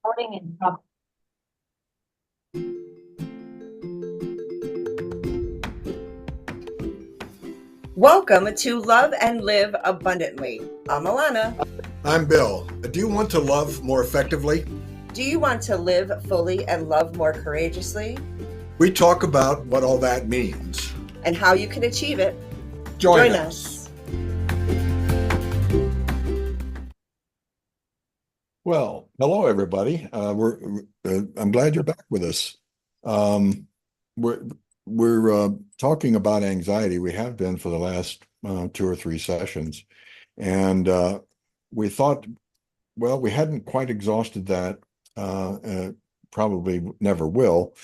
Recording in progress. Welcome to Love and Live Abundantly. I'm Ilona. I'm Bill. Do you want to love more effectively? Do you want to live fully and love more courageously? We talk about what all that means. And how you can achieve it. Join us. Well, hello everybody. I'm glad you're back with us. We're we're talking about anxiety. We have been for the last 2 or 3 sessions, and we thought, well, we hadn't quite exhausted that. Probably never will.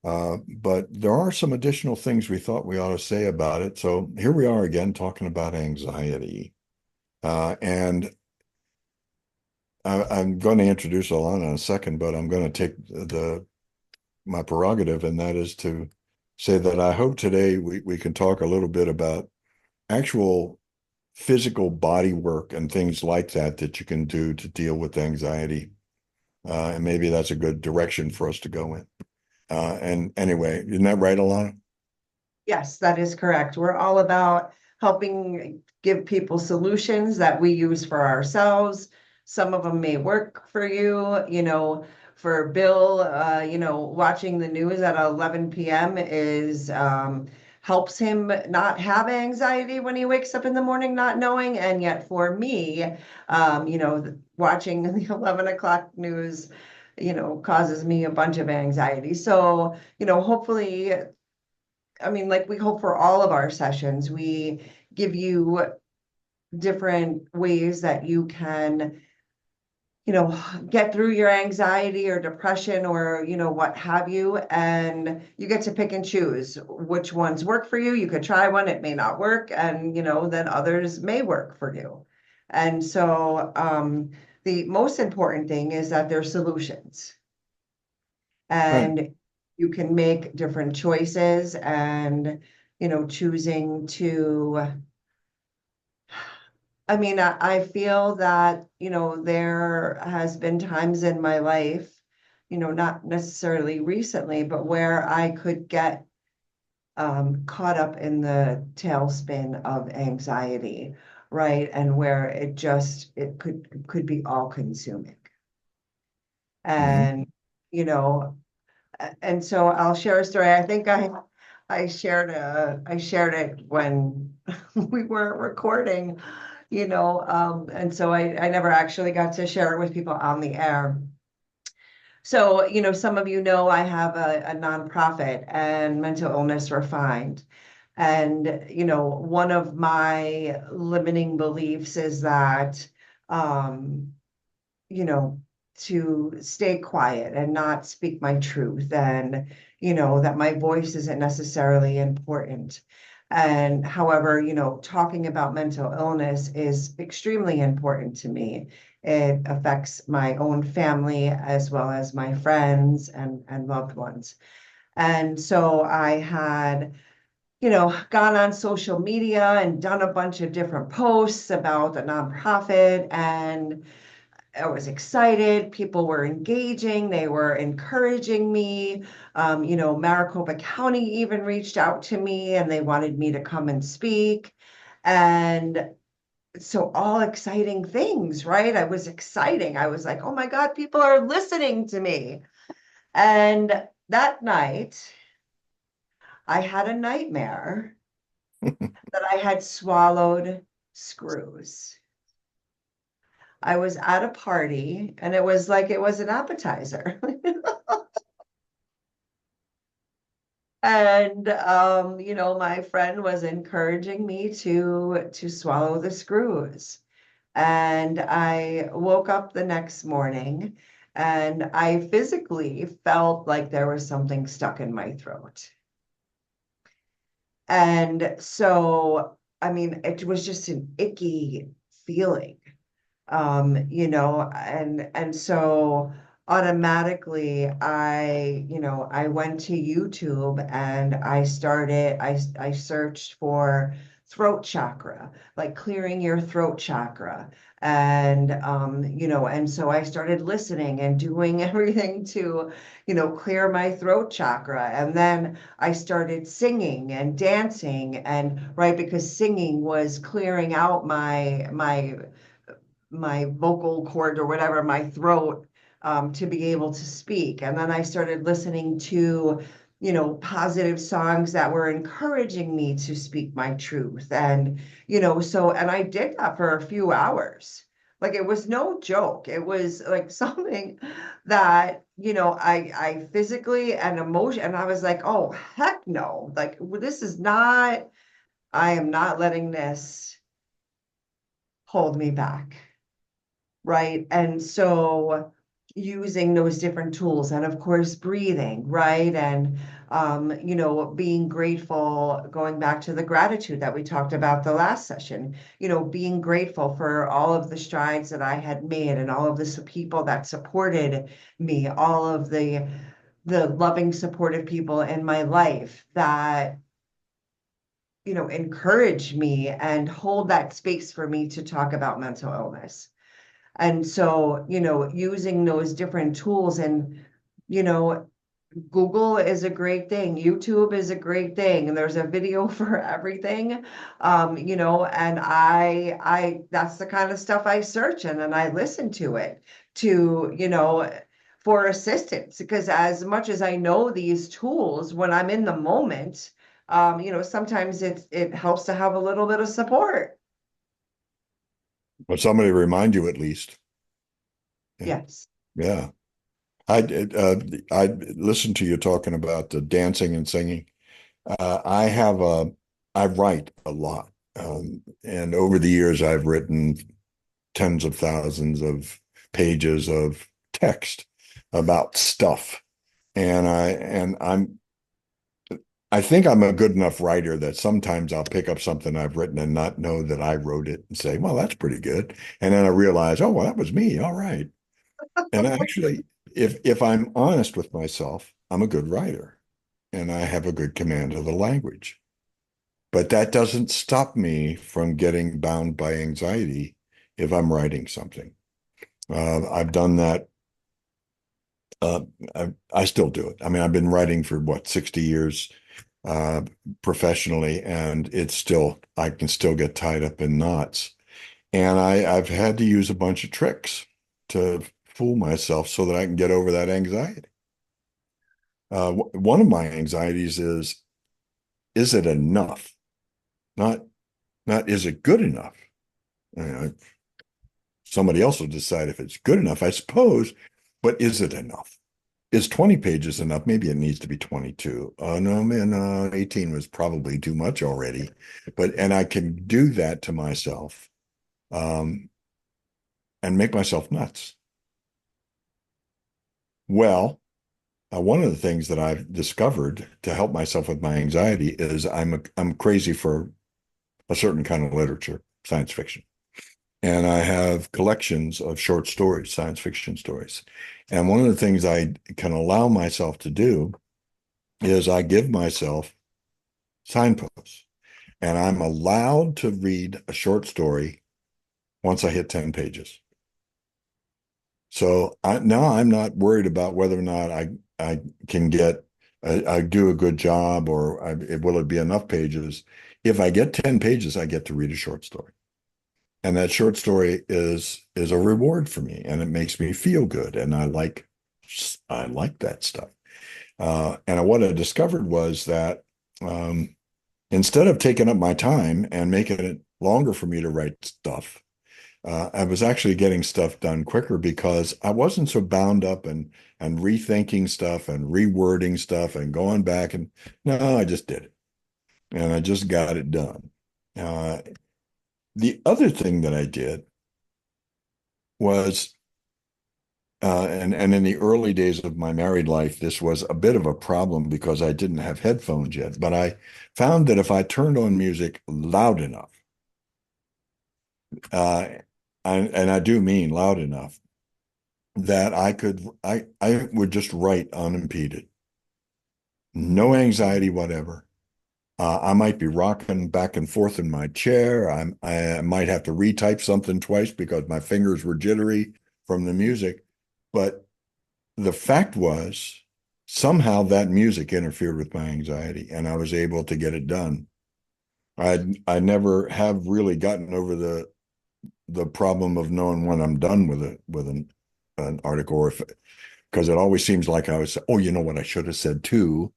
But there are some additional things we thought we ought to say about it. So here we are again talking about anxiety. And I'm going to introduce Ilona in a second, but I'm going to take my prerogative, and that is to say that I hope today we can talk a little bit about actual physical body work and things like that you can do to deal with anxiety. And maybe that's a good direction for us to go in. And anyway, isn't that right, Ilona? Yes, that is correct. We're all about helping give people solutions that we use for ourselves. Some of them may work for you, for Bill, watching the news at 11 p.m. is helps him not have anxiety when he wakes up in the morning, not knowing. And yet for me, watching the 11 o'clock news, causes me a bunch of anxiety. So, hopefully, like we hope for all of our sessions, we give you different ways that you can, get through your anxiety or depression or, what have you. And you get to pick and choose which ones work for you. You could try one, it may not work. And, then others may work for you. And so the most important thing is that they're solutions. Right. And you can make different choices and, choosing to, I feel that, there has been times in my life, not necessarily recently, but where I could get caught up in the tailspin of anxiety, right? And where it could be all consuming. Mhm. And, you know, and so I'll share a story. I think I shared it when we weren't recording, and so I never actually got to share it with people on the air. So, some of I have a nonprofit and mental illness refined. And, one of my limiting beliefs is that, um, you know, to stay quiet and not speak my truth, and, that my voice isn't necessarily important. And however, talking about mental illness is extremely important to me. It affects my own family as well as my friends and loved ones. And so I had, gone on social media and done a bunch of different posts about the nonprofit, and I was excited. People were engaging. They were encouraging me. Maricopa County even reached out to me and they wanted me to come and speak. And so all exciting things, right? I was exciting. I was like, oh my God, people are listening to me. And that night, I had a nightmare that I had swallowed screws. I was at a party and it was like it was an appetizer. And my friend was encouraging me to swallow the screws. And I woke up the next morning and I physically felt like there was something stuck in my throat. And so, it was just an icky feeling. And so automatically I went to YouTube and I searched for throat chakra, like clearing your throat chakra. And, and so I started listening and doing everything to, clear my throat chakra. And then I started singing and dancing and right, because singing was clearing out my vocal cord or whatever, my throat, to be able to speak. And then I started listening to, positive songs that were encouraging me to speak my truth. And, and I did that for a few hours. Like it was no joke. It was like something that, I physically and emotion, and I was like, oh, heck no. Like this is not, I am not letting this hold me back. Right. And so using those different tools and of course breathing, right? And being grateful, going back to the gratitude that we talked about the last session, being grateful for all of the strides that I had made and all of the people that supported me, all of the loving, supportive people in my life that encourage me and hold that space for me to talk about mental illness. And so, using those different tools and, you know, Google is a great thing. YouTube is a great thing. And there's a video for everything. And that's the kind of stuff I search in and I listen to it to, for assistance. Because as much as I know these tools, when I'm in the moment, sometimes it helps to have a little bit of support. But somebody remind you at least. Yeah. Yes. Yeah. I listened to you talking about the dancing and singing. I write a lot. And over the years, I've written tens of thousands of pages of text about stuff. I think I'm a good enough writer that sometimes I'll pick up something I've written and not know that I wrote it and say, well, that's pretty good. And then I realize, oh, well, that was me. All right. And actually, if I'm honest with myself, I'm a good writer and I have a good command of the language. But that doesn't stop me from getting bound by anxiety if I'm writing something. I've done that. Uh, I still do it. I mean, I've been writing for what, 60 years uh, professionally, and I can still get tied up in knots. And I've had to use a bunch of tricks to fool myself so that I can get over that anxiety. One of my anxieties is it enough? Not, not is it good enough? You know, somebody else will decide if it's good enough, I suppose, but is it enough? Is 20 pages enough? Maybe it needs to be 22. No, man, 18 was probably too much already. And I can do that to myself, um, and make myself nuts. Well, one of the things that I've discovered to help myself with my anxiety is I'm crazy for a certain kind of literature, science fiction. And I have collections of short stories, science fiction stories. And one of the things I can allow myself to do is I give myself signposts. And I'm allowed to read a short story once I hit 10 pages. So now I'm not worried about whether or not I can I do a good job or will it be enough pages. If I get 10 pages, I get to read a short story. And that short story is a reward for me and it makes me feel good. And I like that stuff. And what I discovered was that instead of taking up my time and making it longer for me to write stuff, I was actually getting stuff done quicker because I wasn't so bound up and rethinking stuff and rewording stuff and going back and no, I just did it and I just got it done. Uh, the other thing that I did was, and in the early days of my married life, this was a bit of a problem because I didn't have headphones yet. But I found that if I turned on music loud enough, uh, and I do mean loud enough, that I would just write unimpeded, no anxiety whatever. I might be rocking back and forth in my chair. I might have to retype something twice because my fingers were jittery from the music. But the fact was, somehow that music interfered with my anxiety, and I was able to get it done. I never have really gotten over the problem of knowing when I'm done with an article, or if because it always seems like I was, oh, you know what I should have said too.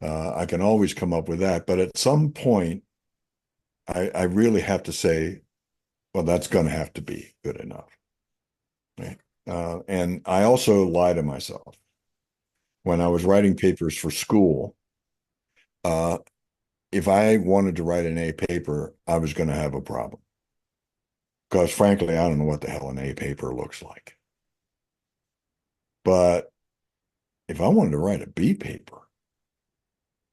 I can always come up with that, but at some point, I really have to say, well, that's going to have to be good enough. Right? And I also lie to myself. When I was writing papers for school, uh, if I wanted to write an A paper, I was going to have a problem. Because frankly, I don't know what the hell an A paper looks like. But if I wanted to write a B paper,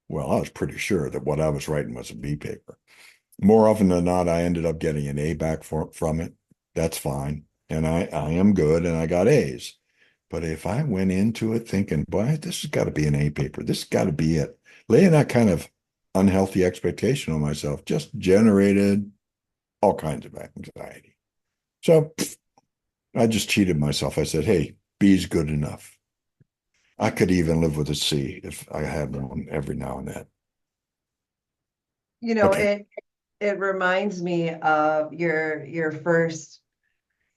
well, I was pretty sure that what I was writing was a B paper. More often than not, I ended up getting an A back from it. That's fine. And I am good and I got A's. But if I went into it thinking, boy, this has got to be an A paper, this has got to be it, laying that kind of unhealthy expectation on myself just generated all kinds of anxiety. So I just cheated myself. I said, hey, B's good enough. I could even live with a C if I had one every now and then. You know, Okay. it reminds me of your first,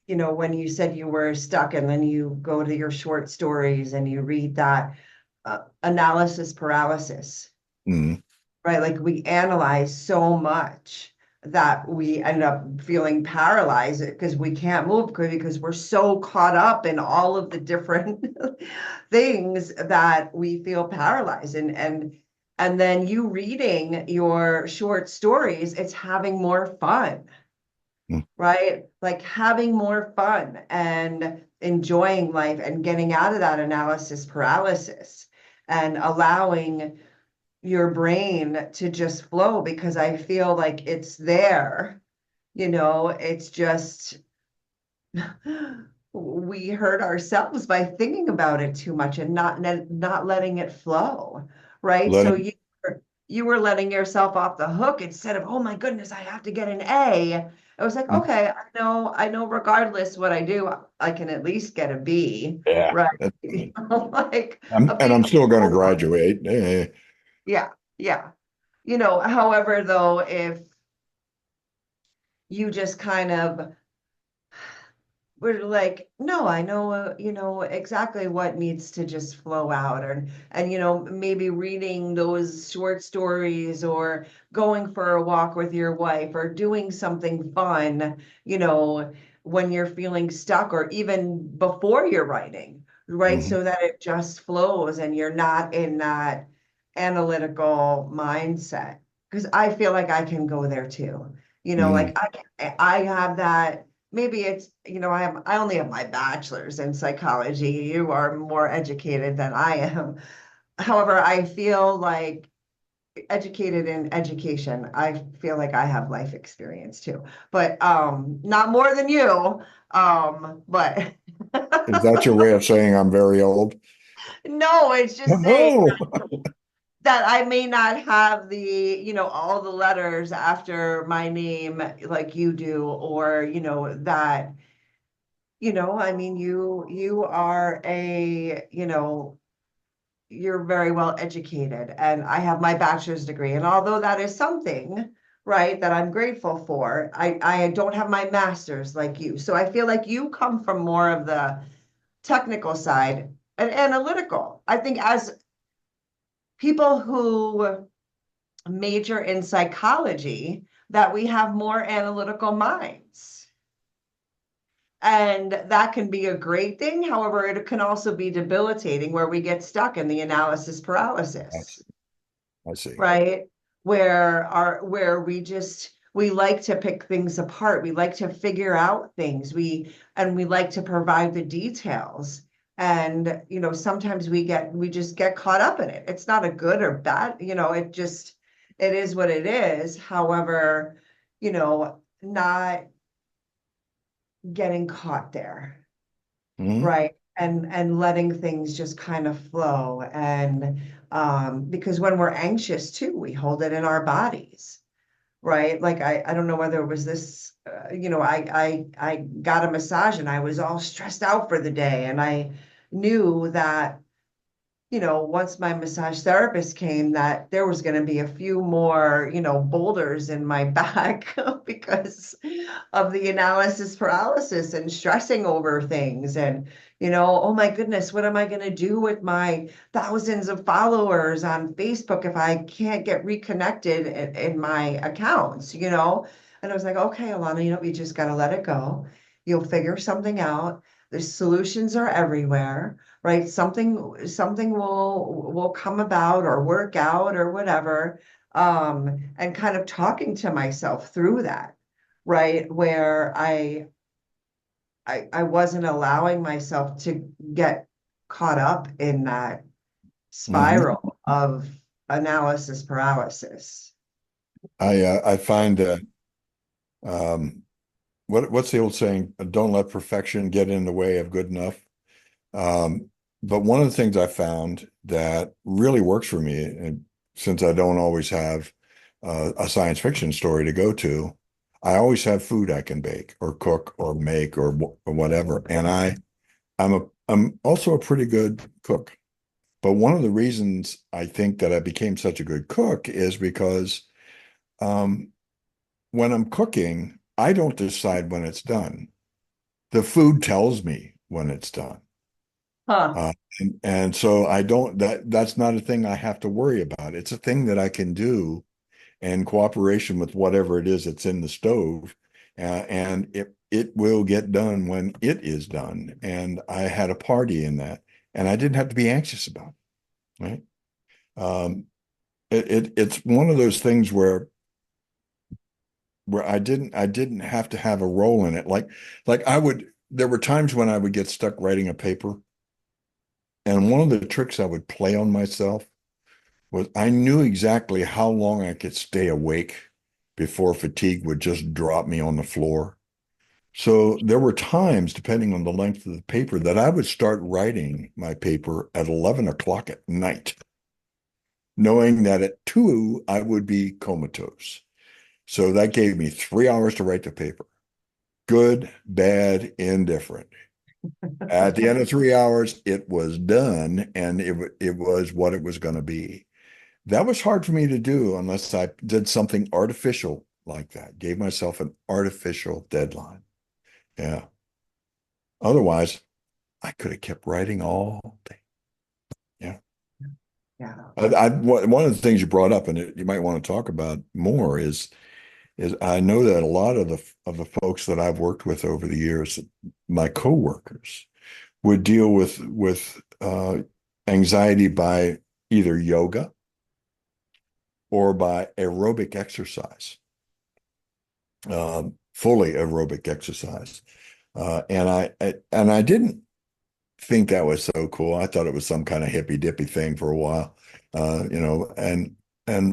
when you said you were stuck and then you go to your short stories and you read that analysis paralysis, Mm, right? Like we analyze so much that we end up feeling paralyzed because we can't move because we're so caught up in all of the different things that we feel paralyzed. And then you reading your short stories, it's having more fun, mm, right? Like having more fun and enjoying life and getting out of that analysis paralysis and allowing your brain to just flow because I feel like it's there. It's just we hurt ourselves by thinking about it too much and not letting it flow, right? So letting, you were letting yourself off the hook instead of, oh my goodness, I have to get an A. I was like, mm, okay, I know regardless what I do, I can at least get a B, yeah. right? Like a And B. I'm still going to graduate. Yeah, yeah. However, though, if you just kind of we're like, no, I know, exactly what needs to just flow out, and maybe reading those short stories or going for a walk with your wife or doing something fun, when you're feeling stuck or even before you're writing, right? Mhm, So that it just flows and you're not in that analytical mindset. Because I feel like I can go there too. mm. Like I have that. Maybe it's, I only have my bachelor's in psychology. You are more educated than I am. However, I feel like educated in education. I feel like I have life experience too, but not more than you. But Is that your way of saying I'm very old? no, it's just saying No. that I may not have all the letters after my name like you do, or that I mean, you are you're very well educated, and I have my bachelor's degree. And although that is something, right, that I'm grateful for, I don't have my master's like you. So I feel like you come from more of the technical side and analytical. I think as people who major in psychology, that we have more analytical minds. And that can be a great thing. However, it can also be debilitating where we get stuck in the analysis I see. paralysis, I see. right? Where we like to pick things apart. We like to figure out things. We like to provide the details. And sometimes we just get caught up in it. It's not a good or bad, it is what it is. However, not getting caught there. Mhm. Right. and letting things just kind of flow. And because when we're anxious too, we hold it in our bodies, right? Like I don't know whether it was this, I got a massage and I was all stressed out for the day, and I knew that once my massage therapist came, that there was going to be a few more, boulders in my back because of the analysis paralysis and stressing over things. And, oh my goodness, what am I going to do with my thousands of followers on Facebook if I can't get reconnected in my accounts, And I was like, okay, Ilona, you just got to let it go. You'll figure something out. The solutions are everywhere, right? Something will come about or work out or whatever. And kind of talking to myself through that, right? Where I wasn't allowing myself to get caught up in that Mhm. spiral of analysis paralysis. I find that um, what's the old saying? Don't let perfection get in the way of good enough. Um, but one of the things I found that really works for me, and since I don't always have a science fiction story to go to, I always have food I can bake or cook or make or whatever. And I'm also a pretty good cook. But one of the reasons I think that I became such a good cook is because um, when I'm cooking, I don't decide when it's done. The food tells me when it's done. Huh. Uh, and so I don't that's not a thing I have to worry about. It's a thing that I can do in cooperation with whatever it is that's in the stove. And it will get done when it is done. And I had a party in that, and I didn't have to be anxious about it, right? Um, it's one of those things where I didn't have to have a role in it. Like I would there were times when I would get stuck writing a paper, and one of the tricks I would play on myself was I knew exactly how long I could stay awake before fatigue would just drop me on the floor. So there were times, depending on the length of the paper, that I would start writing my paper at 11 o'clock at night, knowing that at 2 I would be comatose. So that gave me 3 hours to write the paper. Good, bad, indifferent. At the end of 3 hours, it was done, and it was what it was going to be. That was hard for me to do unless I did something artificial like that, gave myself an artificial deadline. Yeah. Otherwise, I could have kept writing all day. Yeah. Yeah. One of the things you brought up, and you might want to talk about more, is I know that a lot of the folks that I've worked with over the years, my coworkers, would deal with anxiety by either yoga or by aerobic exercise, fully aerobic exercise. And I didn't think that was so cool. I thought it was some kind of hippy dippy thing for a while, and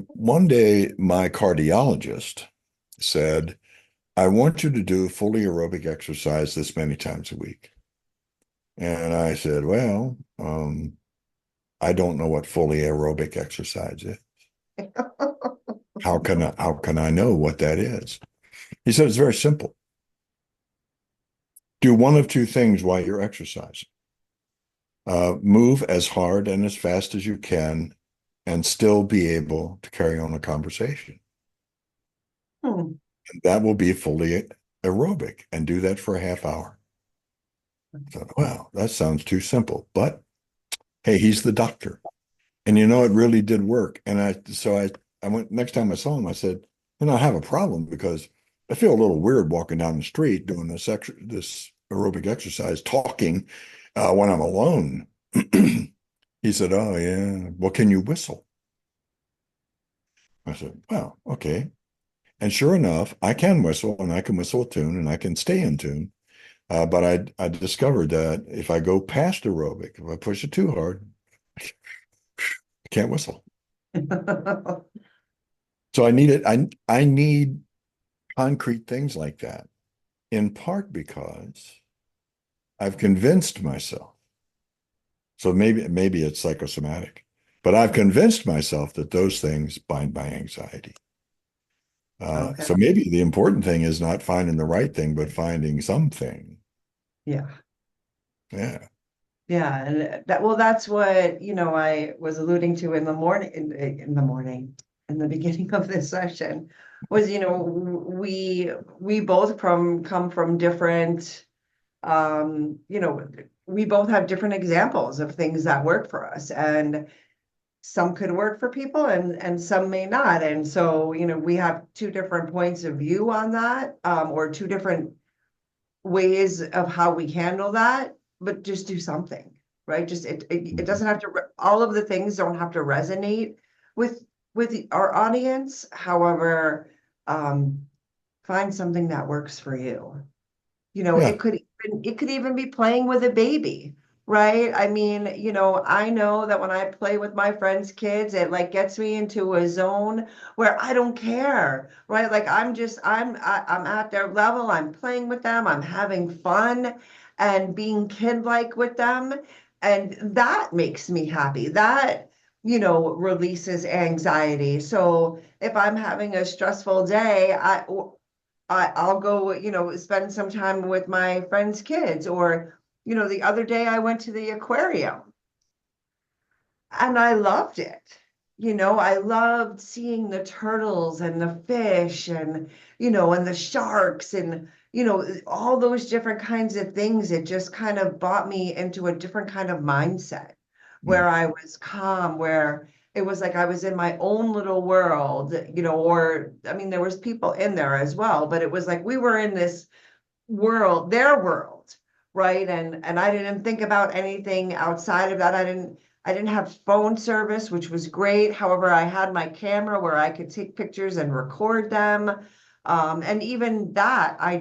one day my cardiologist said, "I want you to do fully aerobic exercise this many times a week." And I said, "Well, I don't know what fully aerobic exercise is. How can I know what that is?" He said, "It's very simple. Do one of two things while you're exercising. Move as hard and as fast as you can and still be able to carry on a conversation. Hmm. And that will be fully aerobic, and do that for a half hour." I thought, wow, that sounds too simple. But hey, he's the doctor. And it really did work. And I went next time I saw him, I said, I have a problem because I feel a little weird walking down the street doing this aerobic exercise, talking when I'm alone. He said, "Oh, yeah. Well, can you whistle?" I said, "Well, okay." And sure enough, I can whistle, and I can whistle a tune, and I can stay in tune. But I discovered that if I go past aerobic, if I push it too hard, I can't whistle. So I need concrete things like that, in part because I've convinced myself. So maybe it's psychosomatic, but I've convinced myself that those things bind my anxiety. Okay. So maybe the important thing is not finding the right thing, but finding something. Yeah. Yeah. Yeah. And that, well, that's what, I was alluding to in the morning, in the morning, in the beginning of this session was, we both come from different, we both have different examples of things that work for us. And some could work for people and some may not. And so, we have two different points of view on that, or two different ways of how we handle that, but just do something, right? Just it Mhm. doesn't have to all of the things don't have to resonate with our audience. However, um, find something that works for you. Yeah. It could even be playing with a baby, right? I mean, I know that when I play with my friends' kids, it like gets me into a zone where I don't care, right? Like I'm at their level, I'm playing with them, I'm having fun and being kid-like with them, and that makes me happy. That releases anxiety. So if I'm having a stressful day, I'll go, spend some time with my friends' kids. Or, the other day I went to the aquarium and I loved it. I loved seeing the turtles and the fish and the sharks and all those different kinds of things. It just kind of brought me into a different kind of mindset Mm. where I was calm, where it was like I was in my own little world, or I mean, there was people in there as well, but it was like we were in this world, their world, right? And I didn't think about anything outside of that. I didn't have phone service, which was great. However, I had my camera where I could take pictures and record them. And even that, I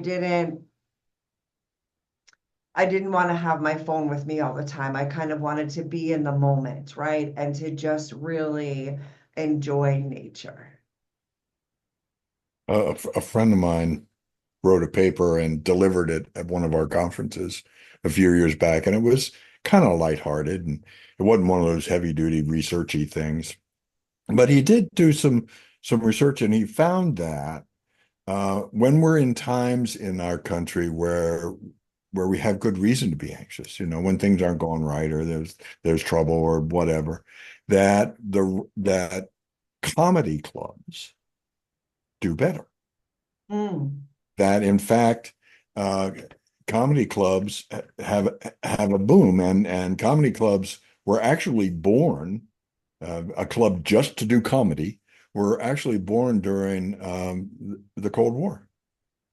didn't want to have my phone with me all the time. I kind of wanted to be in the moment, right? And to just really enjoy nature. A friend of mine wrote a paper and delivered it at one of our conferences a few years back, and it was kind of lighthearted, and it wasn't one of those heavy duty researchy things. But he did do some research, and he found that when we're in times in our country where we have good reason to be anxious, when things aren't going right or there's trouble or whatever, that comedy clubs do better. Mm, That in fact, uh, comedy clubs have a boom, and comedy clubs were actually born. A club just to do comedy were actually born during the Cold War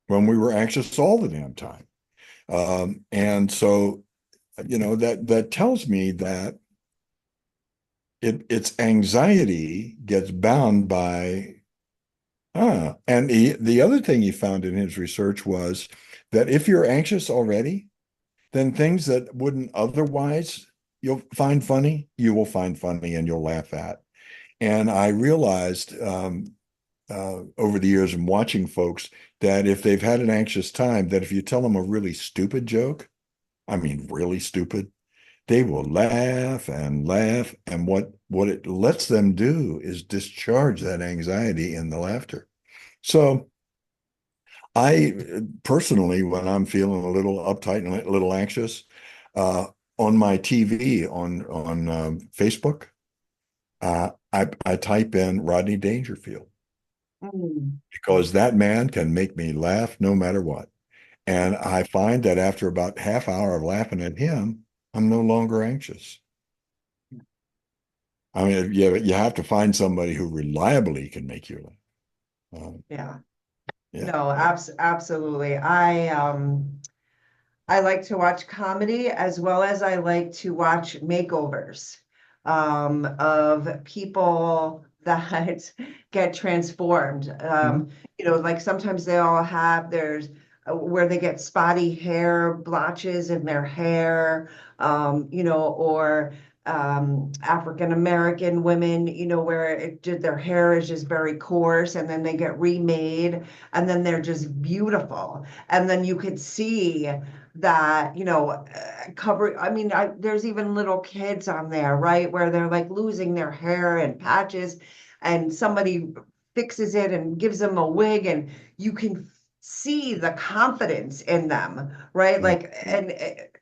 when we were anxious all the damn time. And so, that tells me that its anxiety gets bound by and the other thing he found in his research was that if you're anxious already, then things that wouldn't otherwise you'll find funny, you will find funny and you'll laugh at. And I realized over the years and watching folks that if they've had an anxious time, that if you tell them a really stupid joke, I mean really stupid, they will laugh and laugh. And what it lets them do is discharge that anxiety in the laughter. So I personally, when I'm feeling a little uptight and a little anxious, uh, on my TV on Facebook, I type in Rodney Dangerfield mm. because that man can make me laugh no matter what. And I find that after about half hour of laughing at him, I'm no longer anxious. I mean, you have to find somebody who reliably can make you laugh. Yeah. Yeah. No, absolutely. I like to watch comedy as well as I like to watch makeovers of people that get transformed. Mhm. Like sometimes they all have there's where they get spotty hair blotches in their hair, or African American women, where their hair is just very coarse and then they get remade and then they're just beautiful. And then you could see that, cover, I mean, there's even little kids on there, right? Where they're like losing their hair and patches and somebody fixes it and gives them a wig and you can see the confidence in them, right? Yeah. Like, and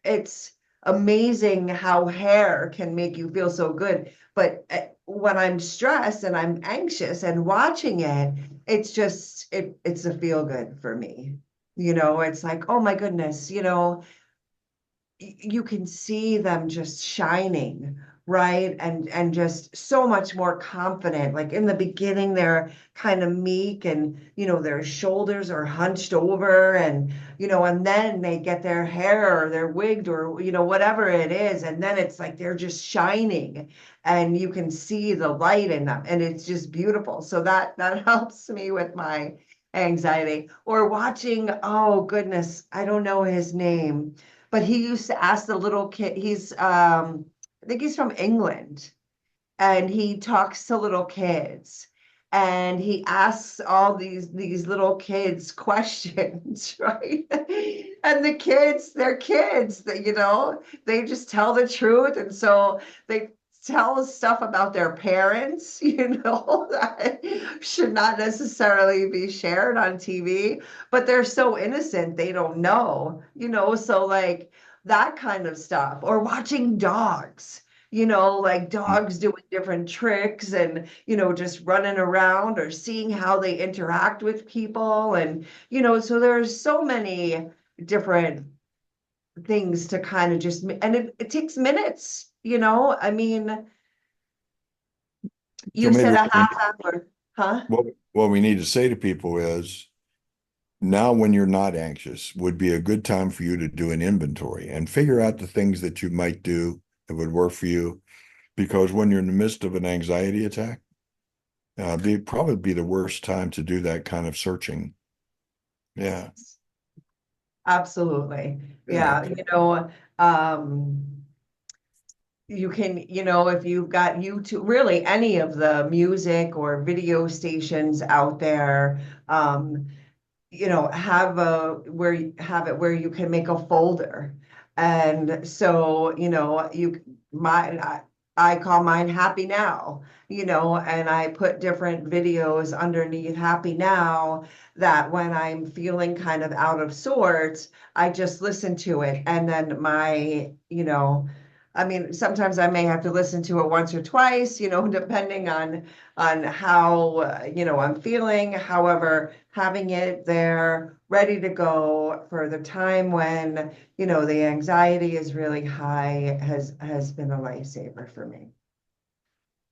it's amazing how hair can make you feel so good. But when I'm stressed and I'm anxious and watching it, it's a feel good for me. It's like, oh my goodness, you can see them just shining, right? And just so much more confident. Like in the beginning, they're kind of meek and, their shoulders are hunched over and, and then they get their hair or they're wigged or, whatever it is. And then it's like they're just shining and you can see the light in them and it's just beautiful. So that helps me with my anxiety. Or watching, oh goodness, I don't know his name, but he used to ask the little kid, I think he's from England, and he talks to little kids and he asks all these little kids questions, right? And the kids, they're kids that, they just tell the truth. And so they tell us stuff about their parents, that should not necessarily be shared on TV, but they're so innocent, they don't know, so like that kind of stuff. Or watching dogs, like dogs doing different tricks and, just running around or seeing how they interact with people. And, so there's so many different things to kind of just, and it takes minutes, I mean, So you maybe said a half hour, huh? what we need to say to people is now when you're not anxious would be a good time for you to do an inventory and figure out the things that you might do that would work for you. Because when you're in the midst of an anxiety attack, be probably be the worst time to do that kind of searching. Yeah. Absolutely. Yeah. Yeah. You can, if you've got YouTube, really any of the music or video stations out there, have it where you can make a folder. And so, I call mine Happy Now, and I put different videos underneath Happy Now that when I'm feeling kind of out of sorts, I just listen to it. And then I mean, sometimes I may have to listen to it once or twice, depending on how I'm feeling. However, having it there ready to go for the time when the anxiety is really high has been a lifesaver for me.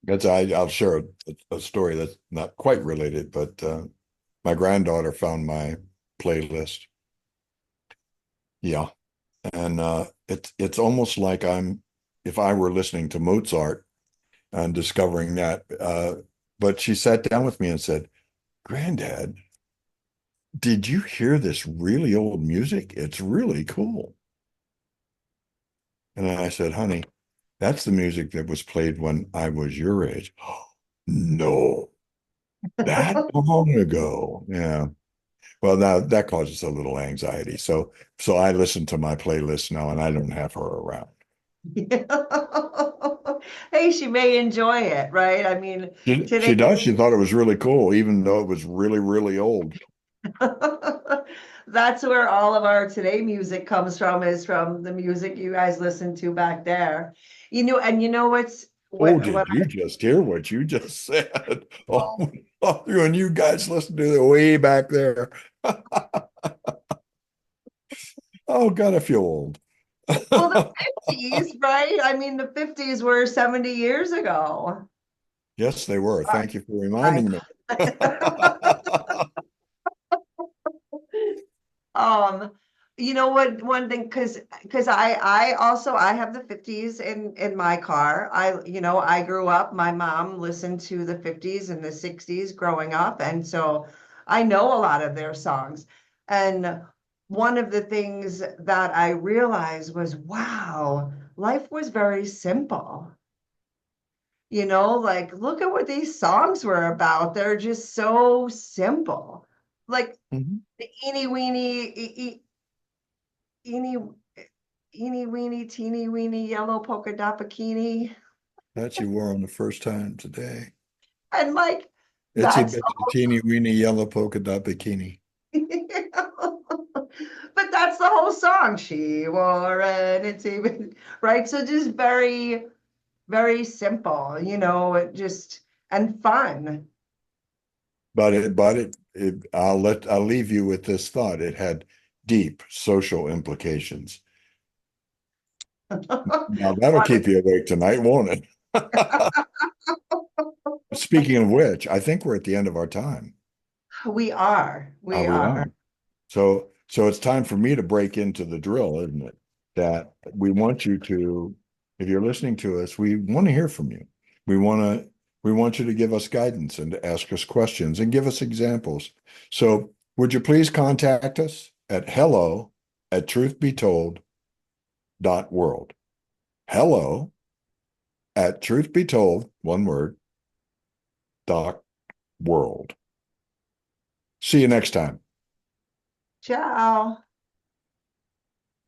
I'll share a story that's not quite related, but my granddaughter found my playlist. Yeah. And it's almost like if I were listening to Mozart and discovering that. But she sat down with me and said, Granddad, did you hear this really old music? It's really cool. And I said, honey, that's the music that was played when I was your age. No, that long ago. Yeah. Well, now that causes a little anxiety. So I listen to my playlist now and I don't have her around. Hey, she may enjoy it, right? I mean, She today does. She thought it was really cool, even though it was really, really old. that's where all of our today music comes from, is from the music you guys listened to back there. And what's Oh, what did you just hear what you just said? Oh, oh, and you guys listen to it way back there. Oh, God, I feel old. well, the 50s, right? I mean, the 50s were 70 years ago. Yes, they were. Sorry. Thank you for I reminding me. Um, what, one thing, because I also I have the 50s in my car. I grew up, my mom listened to the 50s and the 60s growing up, and so I know a lot of their songs. And one of the things that I realized was, wow, life was very simple. Like look at what these songs were about. They're just so simple. Like Mhm. the eeny, eeny weeny, teeny weeny yellow polka dot bikini. That you wore on the first time today. And like Itsy that's bitsy teeny weeny yellow polka dot bikini. but that's the whole song. She wore an itsy right. So just very, very simple, it just and fun. I'll leave you with this thought. It had deep social implications. Now that'll keep you awake tonight, won't it? Speaking of which, I think we're at the end of our time. We are. We We are. are. So it's time for me to break into the drill, isn't it? That we want you to, if you're listening to us, we want to hear from you. We want you to give us guidance and to ask us questions and give us examples. So would you please contact us at hello@truthbetold.world. Hello@truthbetold, one word, .world. See you next time. Ciao.